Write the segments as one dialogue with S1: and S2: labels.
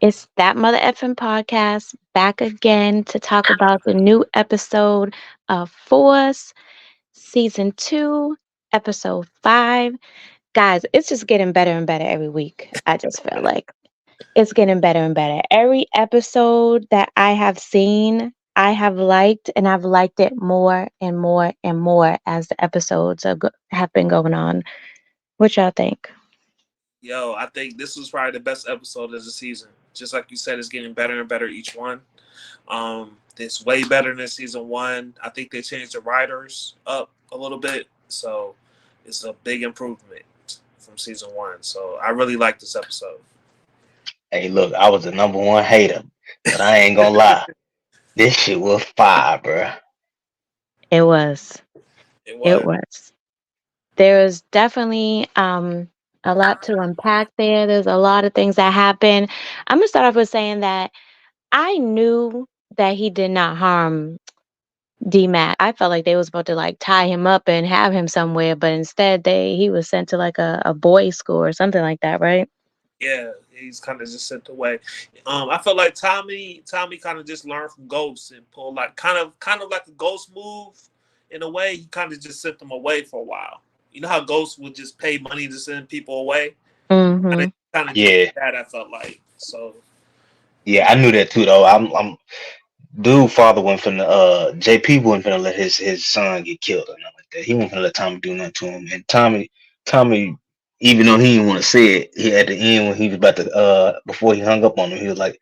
S1: It's That Mother Effing Podcast back again to talk about the new episode of Force, Season 2, Episode 5. Guys, it's just getting better and better every week. I just feel like it's getting better and better. Every episode that I have seen, I have liked, and I've liked it more and more and more as the episodes have been going on. What y'all think?
S2: Yo, I think this was probably the best episode of the season. Just like you said, it's getting better and better each one. It's way better than season one. I think they changed the writers up a little bit, so it's a big improvement from season one. So I really like this episode.
S3: Hey, look, I was the number one hater, but I ain't gonna lie. This shit was fire, bruh.
S1: It was.
S2: It
S1: It
S2: was.
S1: was. There's definitely a lot to unpack there. There's a lot of things that happen. I'm gonna start off with saying that I knew that he did not harm D Mac. I felt like they was about to like tie him up and have him somewhere, but instead he was sent to like a boys' school or something like that, right?
S2: Yeah, he's kind of just sent away. I felt like Tommy kind of just learned from Ghost and pulled like kind of like a Ghost move in a way. He kind of just sent them away for a while. You know how Ghost would just pay money to send people away. And
S1: Mm-hmm.
S2: it kind of just
S3: Yeah,
S2: did that. I felt like so.
S3: yeah, I knew that too, though. I'm dude. Father wasn't finna. JP wasn't finna let his son get killed or nothing like that. He wasn't finna let Tommy do nothing to him. And Tommy, even though he didn't want to say it, he at the end when he was about to before he hung up on him, he was like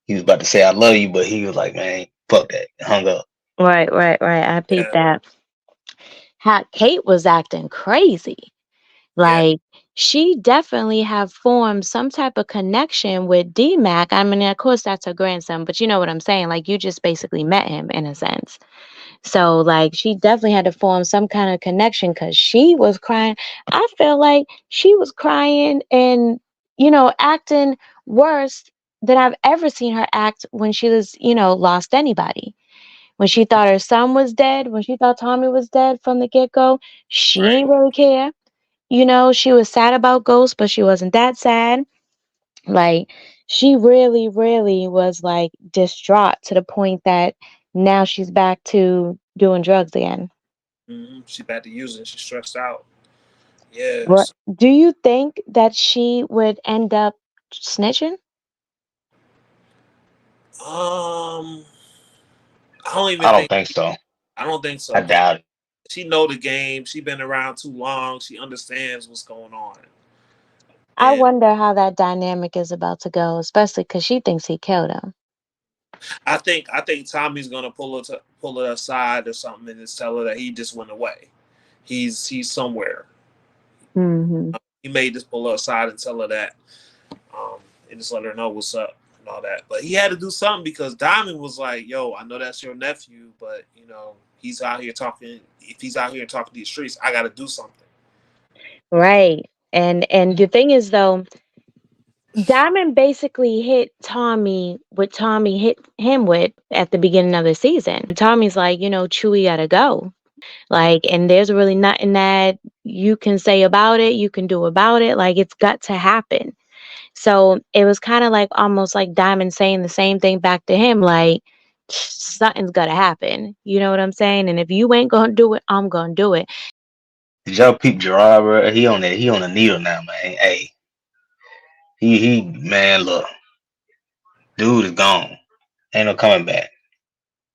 S3: he was about to say I love you, but he was like, man, fuck that, and hung up.
S1: Right, right, right. I peeped
S2: Yeah,
S1: that. How Kate was acting crazy.
S2: yeah,
S1: Like she definitely have formed some type of connection with D-Mac. I mean, of course that's her grandson, but you know what I'm saying? Like you just basically met him in a sense. So like she definitely had to form some kind of connection because she was crying. I feel like she was crying and acting worse than I've ever seen her act when she was lost anybody. When she thought her son was dead, when she thought Tommy was dead from the get-go, she
S2: right.
S1: ain't really care. She was sad about Ghost, but she wasn't that sad. Like, she really, really was like distraught to the point that now she's back to doing drugs again.
S2: She bad to use it. She's stressed out.
S1: What
S2: Yes.
S1: do you think that she would end up snitching?
S2: Um, I don't even
S3: I don't
S2: think.
S3: think so.
S2: I don't think
S3: I
S2: so because
S3: doubt it.
S2: she know the game. She been around too long. She understands what's going on.
S1: I
S2: And
S1: wonder how that dynamic is about to go, especially because she thinks he killed him.
S2: I think Tommy's gonna pull her aside or something and just tell her that he just went away. He's somewhere.
S1: Hmm.
S2: He may just pull her aside and tell her that, and just let her know what's up and all that. But he had to do something because Diamond was like, "Yo, I know that's your nephew, but he's out here talking. If he's out here talking to these streets, I got to do something."
S1: Right. And the thing is though, Diamond basically hit Tommy what Tommy hit him with at the beginning of the season. Tommy's like, Chewie gotta go. Like, and there's really nothing that you can say about it, you can do about it. Like, it's got to happen. So it was kind of like almost like Diamond saying the same thing back to him, like, something's gotta happen. You know what I'm saying? And if you ain't gonna do it, I'm gonna do it.
S3: Did y'all peep Gerard, bro? He on that. He on the needle now, man. Hey, man, look, dude is gone. Ain't no coming back.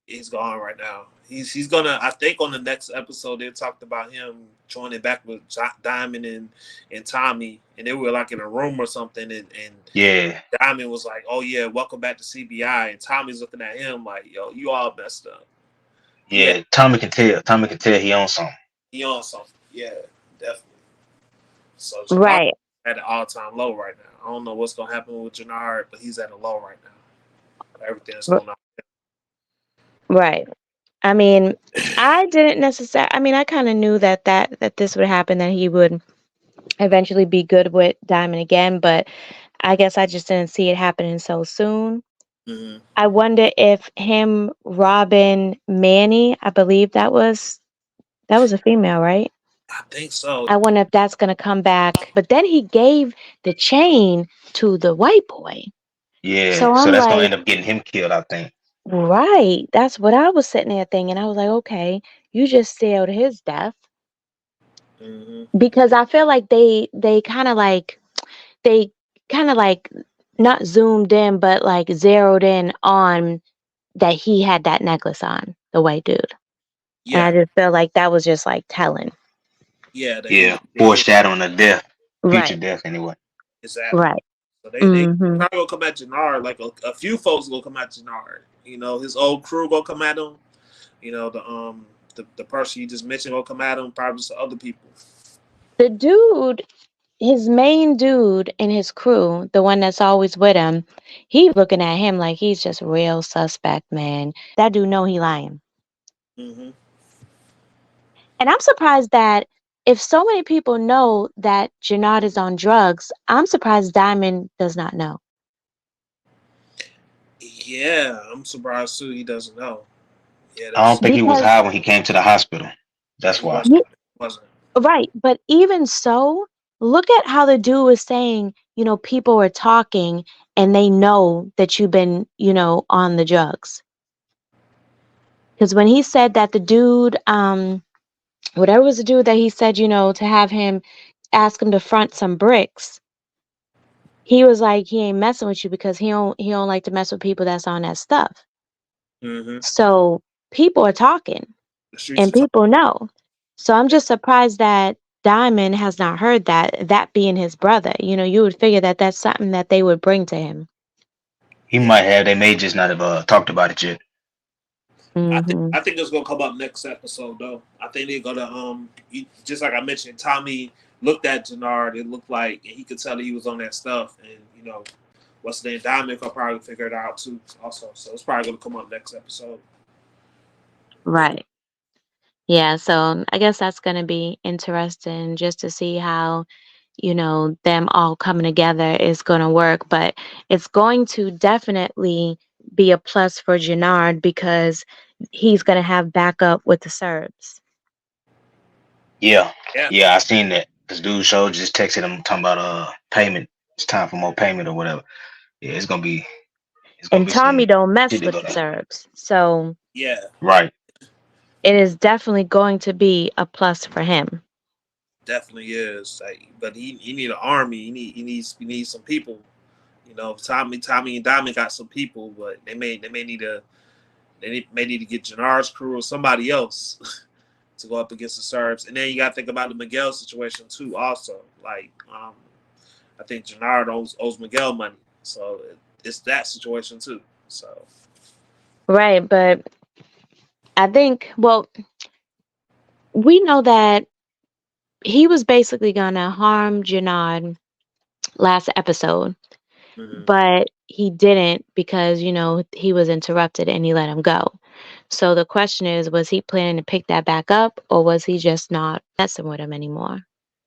S2: He's gone right now. He's gonna. I think on the next episode they talked about him joining back with Diamond and Tommy, and they were like in a room or something, and
S3: Yeah,
S2: Diamond was like, "Oh yeah, welcome back to CBI," and Tommy's looking at him like, "Yo, you all messed up." Yeah,
S3: yeah. Tommy can tell. Tommy can tell he on something.
S2: he on something. Yeah, definitely. So Janard
S1: Right,
S2: at an all time low right now. I don't know what's gonna happen with Janard, but he's at a low right now. Everything that's
S1: r-
S2: going on.
S1: right. I mean, I didn't necessarily. I mean, I kind of knew that this would happen, that he would eventually be good with Diamond again, but I guess I just didn't see it happening so soon.
S2: Mm-hmm.
S1: I wonder if him, Robin, Manny, I believe that was a female, right?
S2: I think so.
S1: I wonder if that's gonna come back. But then he gave the chain to the white boy.
S3: Yeah,
S1: So
S3: so
S1: I'm
S3: that's gonna
S1: like,
S3: end up getting him killed, I think.
S1: right. That's what I was sitting there thinking. I was like, okay, you just sealed his death.
S2: Mm-hmm.
S1: Because I feel like they kind of like not zoomed in, but like zeroed in on that he had that necklace on, the white dude. And I
S2: Yeah,
S1: just feel like that was just like telling.
S2: yeah,
S3: Yeah,
S2: they did
S3: foreshadowing a death, future
S1: Right.
S3: death anyway.
S2: exactly.
S1: Right.
S2: So they
S1: Mhm.
S2: probably gonna come at Jenard. Like a few folks gonna come at Jenard. His old crew gonna come at him. The person you just mentioned gonna come at him. Probably some other people.
S1: The dude, his main dude in his crew, the one that's always with him, he looking at him like he's just real suspect, man. That dude know he lying.
S2: Mm-hmm.
S1: And I'm surprised that if so many people know that Jenard is on drugs, I'm surprised Diamond does not know.
S2: Yeah, I'm surprised too. He doesn't know. Yeah,
S3: I don't
S2: that's
S3: think he was
S1: Because
S3: high when he came to the hospital. That's
S2: he
S3: why.
S2: wasn't. Wasn't.
S1: right, but even so, look at how the dude was saying, people were talking and they know that you've been, on the drugs. Because when he said that the dude, whatever was the dude that he said, to have him ask him to front some bricks, he was like, he ain't messing with you because he don't like to mess with people that's on that stuff.
S2: Mm-hmm.
S1: So people are talking
S2: The streets
S1: and
S2: are talking.
S1: people know. So I'm just surprised that Diamond has not heard that being his brother. You would figure that that's something that they would bring to him.
S3: He
S2: Yeah,
S3: might have. They may just not have talked about it yet.
S1: Hmm.
S2: I think it's gonna come up next episode though. I think they're gonna just like I mentioned, Tommy looked at Jenard. It looked like, and he could tell that he was on that stuff, and what's the name? Diamond will probably figure it out too, also. So it's probably gonna come up next episode.
S1: Right. Yeah. So I guess that's going to be interesting just to see how, them all coming together is going to work. But it's going to definitely be a plus for Jenard because he's going to have backup with the Serbs.
S3: Yeah,
S2: Yeah,
S3: yeah, I seen that. This dude showed just texted him talking about payment. It's time for more payment or whatever. Yeah, it's gonna
S1: And
S3: be
S1: Tommy
S3: some
S1: don't
S3: shit
S1: mess
S3: to
S1: with
S3: go
S1: the
S3: down.
S1: Serbs. So
S2: yeah,
S3: Right.
S1: it is definitely going to be a plus for him.
S2: definitely is. Like, but he need an army. He needs some people. Tommy and Diamond got some people, but they may need to may need to get Jenard's crew or somebody else to go up against the Serbs. And then you got to think about the Miguel situation too. Also, like I think Jenard owes Miguel money, so it's that situation too. So
S1: Right. But I think, well, we know that he was basically going to harm Janad last episode,
S2: mhm.
S1: but he didn't because, he was interrupted and he let him go. So the question is, was he planning to pick that back up or was he just not messing with him anymore?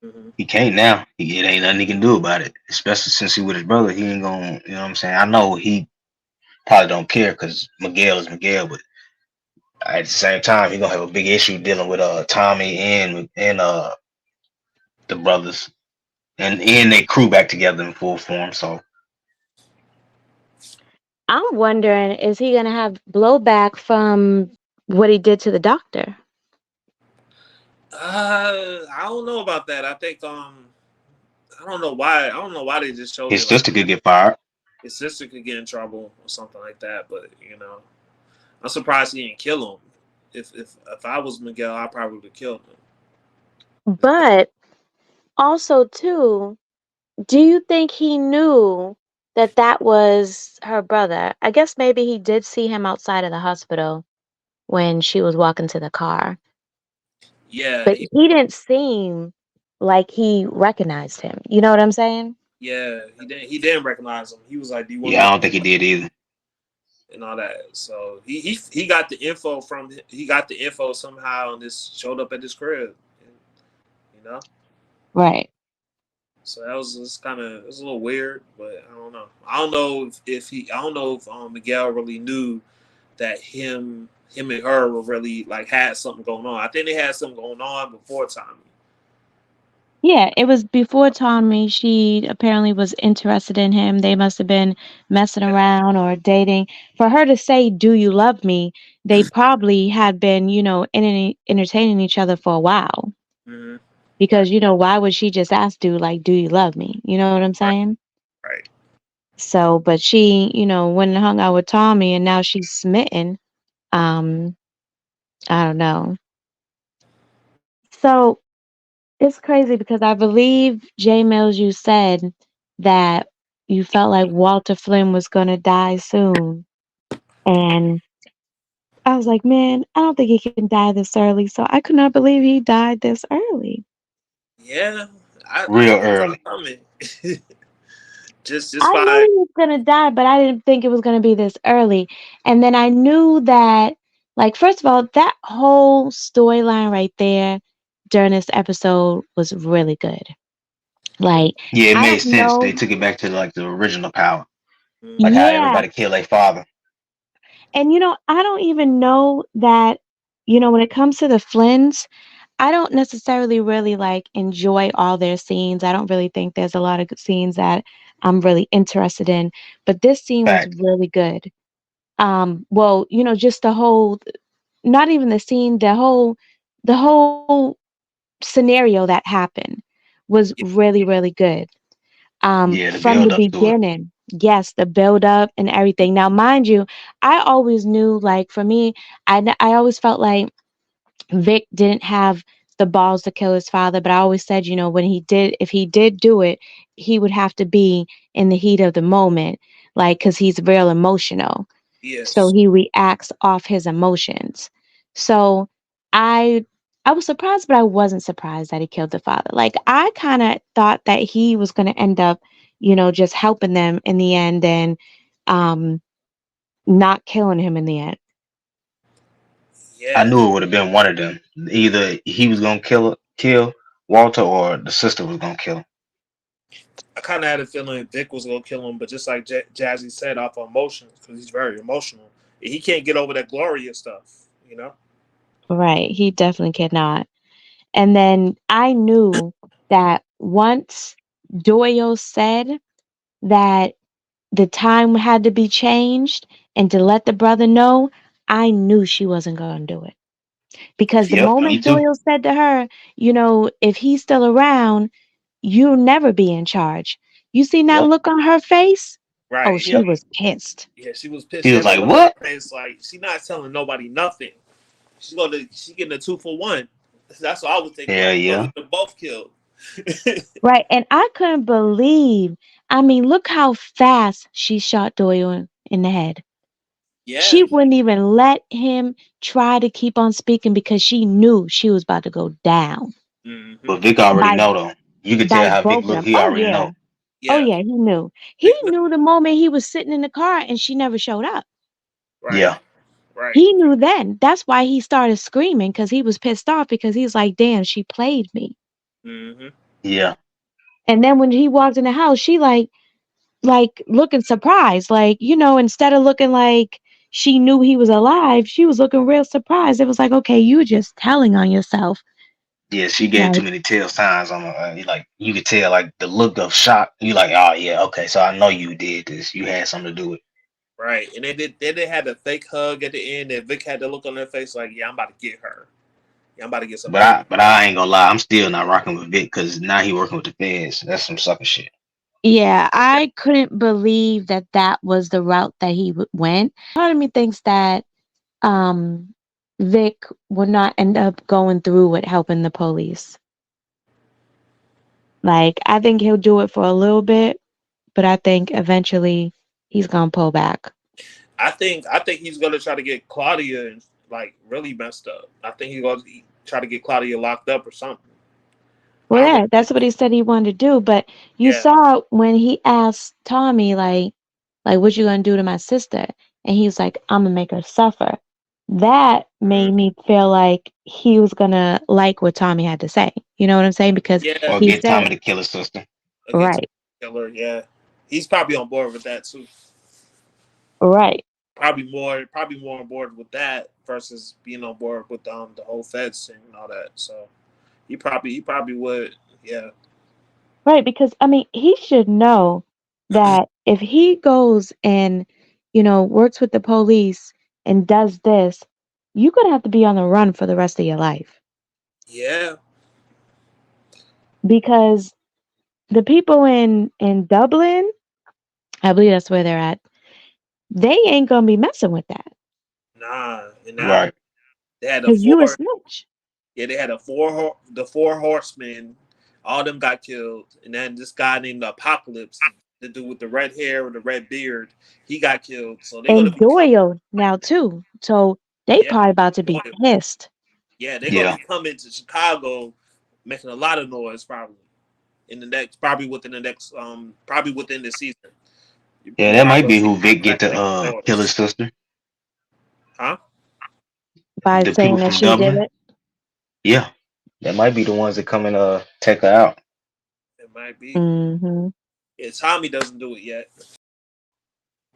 S2: Mhm.
S3: He can't now. It ain't nothing he can do about it. Especially since he with his brother. He ain't gonna. You know what I'm saying? I know he probably don't care because Miguel is Miguel, but at the same time, he gonna have a big issue dealing with Tommy and the brothers and they crew back together in full form. So
S1: I'm wondering, is he going to have blowback from what he did to the doctor?
S2: I don't know about that. I think I don't know why. I don't know why they just showed
S3: his
S2: it like
S3: sister could get fired.
S2: his sister could get in trouble or something like that. But I'm surprised he didn't kill him. If I was Miguel, I probably would have killed him.
S1: But also, too, do you think he knew that that was her brother? I guess maybe he did see him outside of the hospital when she was walking to the car,
S2: Yeah,
S1: but he didn't seem like he recognized him. You know what I'm saying?
S2: he didn't recognize him. He was like, "Do you want me
S3: Yeah,
S2: to?"
S3: I don't think he did either.
S2: And all that. So he got the info somehow and this showed up at his crib. And, you know,
S1: Right.
S2: so that was just kind of it's a little weird, but I don't know. I don't know I don't know if Miguel really knew that him and her were really like had something going on. I think they had something going on before Tommy.
S1: Yeah, it was before Tommy. She apparently was interested in him. They must have been messing around or dating. For her to say, "Do you love me?" They probably had been, entertaining each other for a while.
S2: Mm-hmm. Right,
S1: Because, why would she just ask dude like, "Do you love me?" You know what I'm
S2: right,
S1: saying?
S2: right.
S1: So, but she, went and hung out with Tommy and now she's smitten. Um, I don't know. So it's crazy because I believe Jay Mills, you said that you felt like Walter Flynn was gonna die soon. And I was like, man, I don't think he can die this early. So I could not believe he died this early.
S2: Yeah, I
S3: Real
S2: thought he saw
S3: early.
S2: it coming. just
S1: I knew
S2: by
S1: he was gonna die, but I didn't think it was gonna be this early. And then I knew that, like, first of all, that whole storyline right there during this episode was really good. Like,
S3: Yeah, it
S1: I
S3: made
S1: don't
S3: sense. They
S1: know.
S3: took it back to like the original power, like how
S1: Yeah.
S3: everybody killed their father.
S1: And, I don't even know that, when it comes to the Flynns, I don't necessarily really like enjoy all their scenes. I don't really think there's a lot of good scenes that I'm really interested in, but this scene was
S3: Fact.
S1: really good. Well, just the whole, not even the scene, the whole scenario that happened was
S2: yeah,
S1: really, really good.
S3: Yeah, the
S1: From the
S3: build up to it.
S1: beginning, yes, the build up and everything. Now, mind you, I always knew, like, for me, I always felt like Vic didn't have the balls to kill his father, but I always said, when if he did do it, he would have to be in the heat of the moment, like, because he's real emotional. So
S2: yes,
S1: he reacts off his emotions. So I I was surprised, but I wasn't surprised that he killed the father. Like, I kind of thought that he was going to end up, just helping them in the end and um not killing him in the end.
S3: I
S2: yeah.
S3: knew it would have been one of them. Either he was gonna kill Walter, or the sister was gonna kill him.
S2: I kind of had a feeling Vic was gonna kill him, but just like Jazzy said, off of emotions, because he's very emotional. He can't get over that Gloria stuff, you know.
S1: Right. He definitely cannot. And then I knew that once Doyle said that the time had to be changed and to let the brother know, I knew she wasn't going to do it. Because the
S3: Yep, me
S1: moment
S3: too.
S1: Doyle said to her, if he's still around, you'll never be in charge. You seen that
S2: Yep.
S1: look on her face? Oh,
S2: Right.
S1: she
S2: Yep.
S1: was pissed.
S2: Yeah, she was pissed.
S3: He
S2: She
S3: was
S2: had that
S3: like,
S2: look on
S3: "What?"
S2: her face, like she not telling nobody nothing. She getting a 2 for 1. That's what I was thinking.
S3: Hell
S2: Like, you gonna
S3: yeah.
S2: get them both killed.
S1: Right. And I couldn't believe, I mean, look how fast she shot Doyle in the head.
S2: Yeah.
S1: She wouldn't even let him try to keep on speaking because she knew she was about to go down
S2: Mm-hmm.
S3: But Vic already
S1: by
S3: know though. You could
S1: by
S3: tell how Vic
S1: both of
S3: look.
S1: them.
S3: He
S1: Oh
S3: already
S1: yeah.
S3: know.
S1: Oh
S2: Yeah.
S1: yeah, he knew. He
S2: Vic,
S1: knew the moment he was sitting in the car and she never showed up.
S2: right.
S3: Yeah,
S2: Right.
S1: He knew then. That's why he started screaming because he was pissed off because he's like, damn, she played me.
S2: Mm-hmm.
S3: yeah,
S1: And then when he walked in the house, she like looking surprised. Like, instead of looking like she knew he was alive, she was looking real surprised. It was like, okay, you were just telling on yourself.
S3: yeah. She gave too
S1: Like,
S3: many tell signs on her. Like you could tell, like the look of shock. You like, oh yeah, okay. So I know you did this. You had something to do with it.
S2: Right. And they did. Then they had a fake hug at the end, and Vic had the look on their face, like, "Yeah, I'm about to get her. Yeah, I'm about to get some
S3: But
S2: baby."
S3: I ain't gonna lie. I'm still not rocking with Vic because now he working with the feds. That's some sucker shit.
S1: yeah, I couldn't believe that that was the route that he went. Part of me thinks that um Vic would not end up going through with helping the police. Like, I think he'll do it for a little bit, but I think eventually he's gonna pull back.
S2: I think he's gonna try to get Claudia like really messed up. I think he's gonna try to get Claudia locked up or something. I
S1: Well,
S2: don't know.
S1: yeah, that's what he said he wanted to do. But you
S2: Yeah.
S1: saw when he asked Tommy, like, what you gonna do to my sister? And he was like, I'm gonna make her suffer. That made
S2: Mhm.
S1: me feel like he was gonna like what Tommy had to say. You know what I'm saying? Because
S2: Yeah.
S3: Or
S1: he
S3: get
S1: said,
S3: Tommy to kill his sister.
S2: Against
S1: right,
S2: Killer. Yeah. He's probably on board with that too.
S1: right.
S2: Probably more on board with that versus being on board with the whole Feds thing and all that. So he probably would. Yeah.
S1: Right, because I mean, he should know that if he goes and, works with the police and does this, you're gonna have to be on the run for the rest of your life.
S2: Yeah.
S1: Because the people in Dublin, I believe that's where they're at, they ain't gonna be messing with that.
S2: Nah. And now
S3: Right.
S2: they had a
S1: Cause you a
S2: four.
S1: snitch.
S2: Yeah, they had the four horsemen. All them got killed, and then this guy named Apocalypse, the dude with the red hair and the red beard, he got killed. So they're gonna
S1: And
S2: be coming.
S1: Doyle now too. So they
S2: Yeah,
S1: probably about to be pissed.
S2: yeah, they're gonna
S3: Yeah.
S2: be coming to Chicago, making a lot of noise probably in the next, probably within the season.
S3: Yeah,
S2: You
S3: that
S2: probably
S3: might
S2: gonna
S3: be
S2: see
S3: who
S2: them
S3: Vic
S2: coming
S3: get
S2: back
S3: to
S2: making
S3: kill his
S2: noise,
S3: sister.
S2: huh?
S1: By
S3: The people
S1: saying that
S3: from
S1: she did
S3: Dublin.
S1: it.
S3: Yeah. That might be the ones that come and take her out.
S2: It might be.
S1: Hmm.
S2: Yeah, Tommy doesn't do it yet.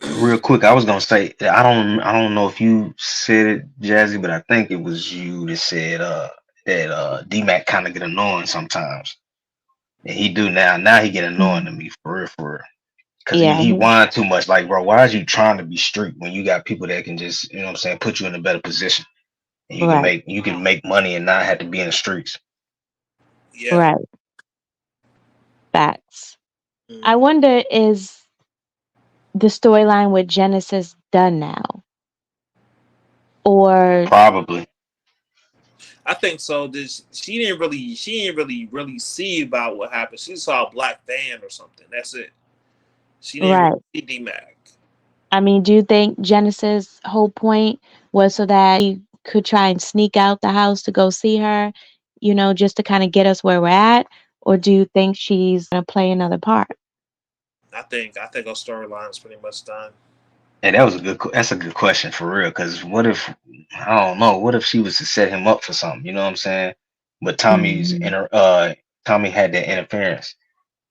S3: Real quick, I was gonna say I don't know if you said it, Jazzy, but I think it was you that said that D-Mac kind of get annoying sometimes. And he do now. Now he get annoying to me for real, for real. Cause he,
S1: Yeah,
S3: he whine too much. Like, bro, why is you trying to be street when you got people that can just, you know what I'm saying, put you in a better position and
S1: right,
S3: you can make money and not have to be in the streets.
S2: Yeah.
S1: right. Facts. I
S2: Mhm.
S1: wonder, is the storyline with Genesis done now? Or
S3: Probably.
S2: I think so. This she didn't really see about what happened. She saw a black van or something. That's it. She didn't really
S1: right.
S2: see D Mac.
S1: I mean, do you think Genesis' whole point was so that he could try and sneak out the house to go see her, just to kind of get us where we're at? Or do you think she's gonna play another part?
S2: I think our storyline is pretty much done.
S3: And that's a good question for real. Cause what if I don't know, what if she was to set him up for something, you know what I'm saying? But
S1: Hmm.
S3: Tommy had that interference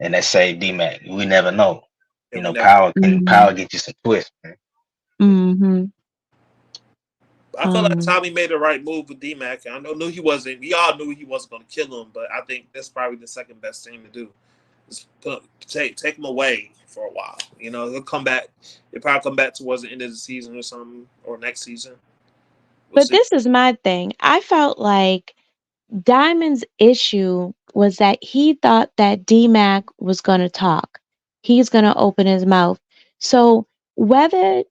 S3: and that saved D-Mac. We never know.
S2: Yeah,
S3: You
S2: we
S3: know,
S2: never.
S1: Hmm.
S3: power get you some twist, man.
S1: Hmm.
S2: I feel like
S1: Um,
S2: Tommy made the right move with D Mac. I knew he wasn't. We all knew he wasn't going to kill him, but I think that's probably the second best thing to do. Just take him away for a while. He'll come back. He'll probably come back towards the end of the season or something, or next season. We'll
S1: but
S2: see.
S1: this is my thing. I felt like Diamond's issue was that he thought that D-Mac was going to talk. He's going to open his mouth. So whether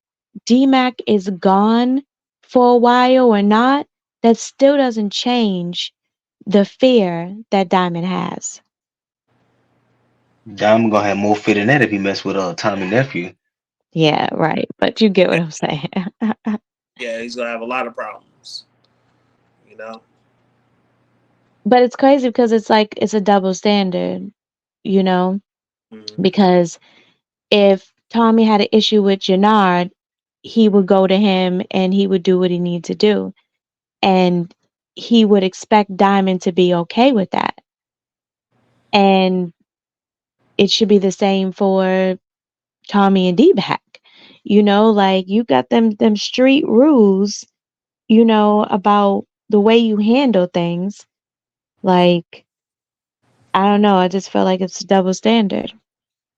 S1: D-Mac is gone for a while or not, that still doesn't change the fear that Diamond has.
S3: Diamond gonna have more fit in that if he mess with Tommy nephew.
S1: Yeah, right. But you get what I'm saying.
S2: Yeah, he's gonna have a lot of problems. You know.
S1: But it's crazy because it's like it's a double standard, you know?
S2: Mm-hmm.
S1: Because if Tommy had an issue with Jenard, he would go to him and he would do what he needed to do. And he would expect Diamond to be okay with that. And it should be the same for Tommy and D-Back. Like you got them street rules, about the way you handle things. Like, I don't know, I just feel like it's a double standard.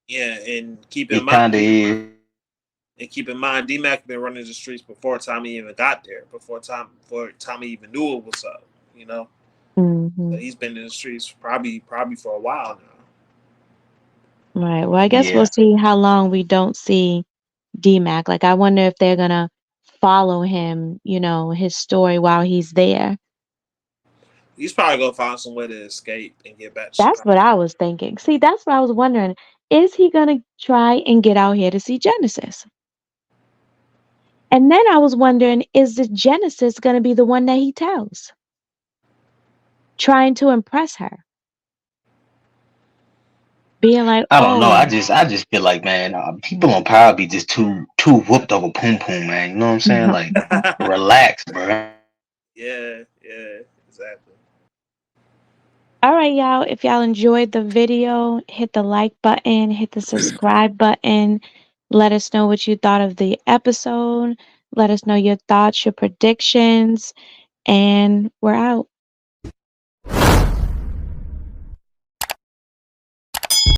S2: Yeah, and keep in
S3: It
S2: mind,
S3: kinda is.
S2: D Mac been running the streets before Tommy even got there. Before Tommy even knew what was up. You know, so
S1: Hmm.
S2: he's been in the streets probably for a while now.
S1: Right. Well, I guess we'll
S3: Yeah.
S1: see how long we don't see DMAC. Like, I wonder if they're gonna follow him, his story while he's there.
S2: He's probably gonna find some way to escape and get back to
S1: That's
S2: Chicago.
S1: what I was thinking. See, that's what I was wondering. Is he gonna try and get out here to see Genesis? And then I was wondering, is the Genesis gonna be the one that he tells, trying to impress her, being like,
S3: I don't know.
S1: "Oh,
S3: I just feel like, man, people on power be just too whooped over poom poom, man. You know what I'm saying? Like, relax, bro.
S2: Yeah, exactly.
S1: all right, y'all. If y'all enjoyed the video, hit the like button, hit the subscribe button. Let us know what you thought of the episode. Let us know your thoughts, your predictions, and we're out.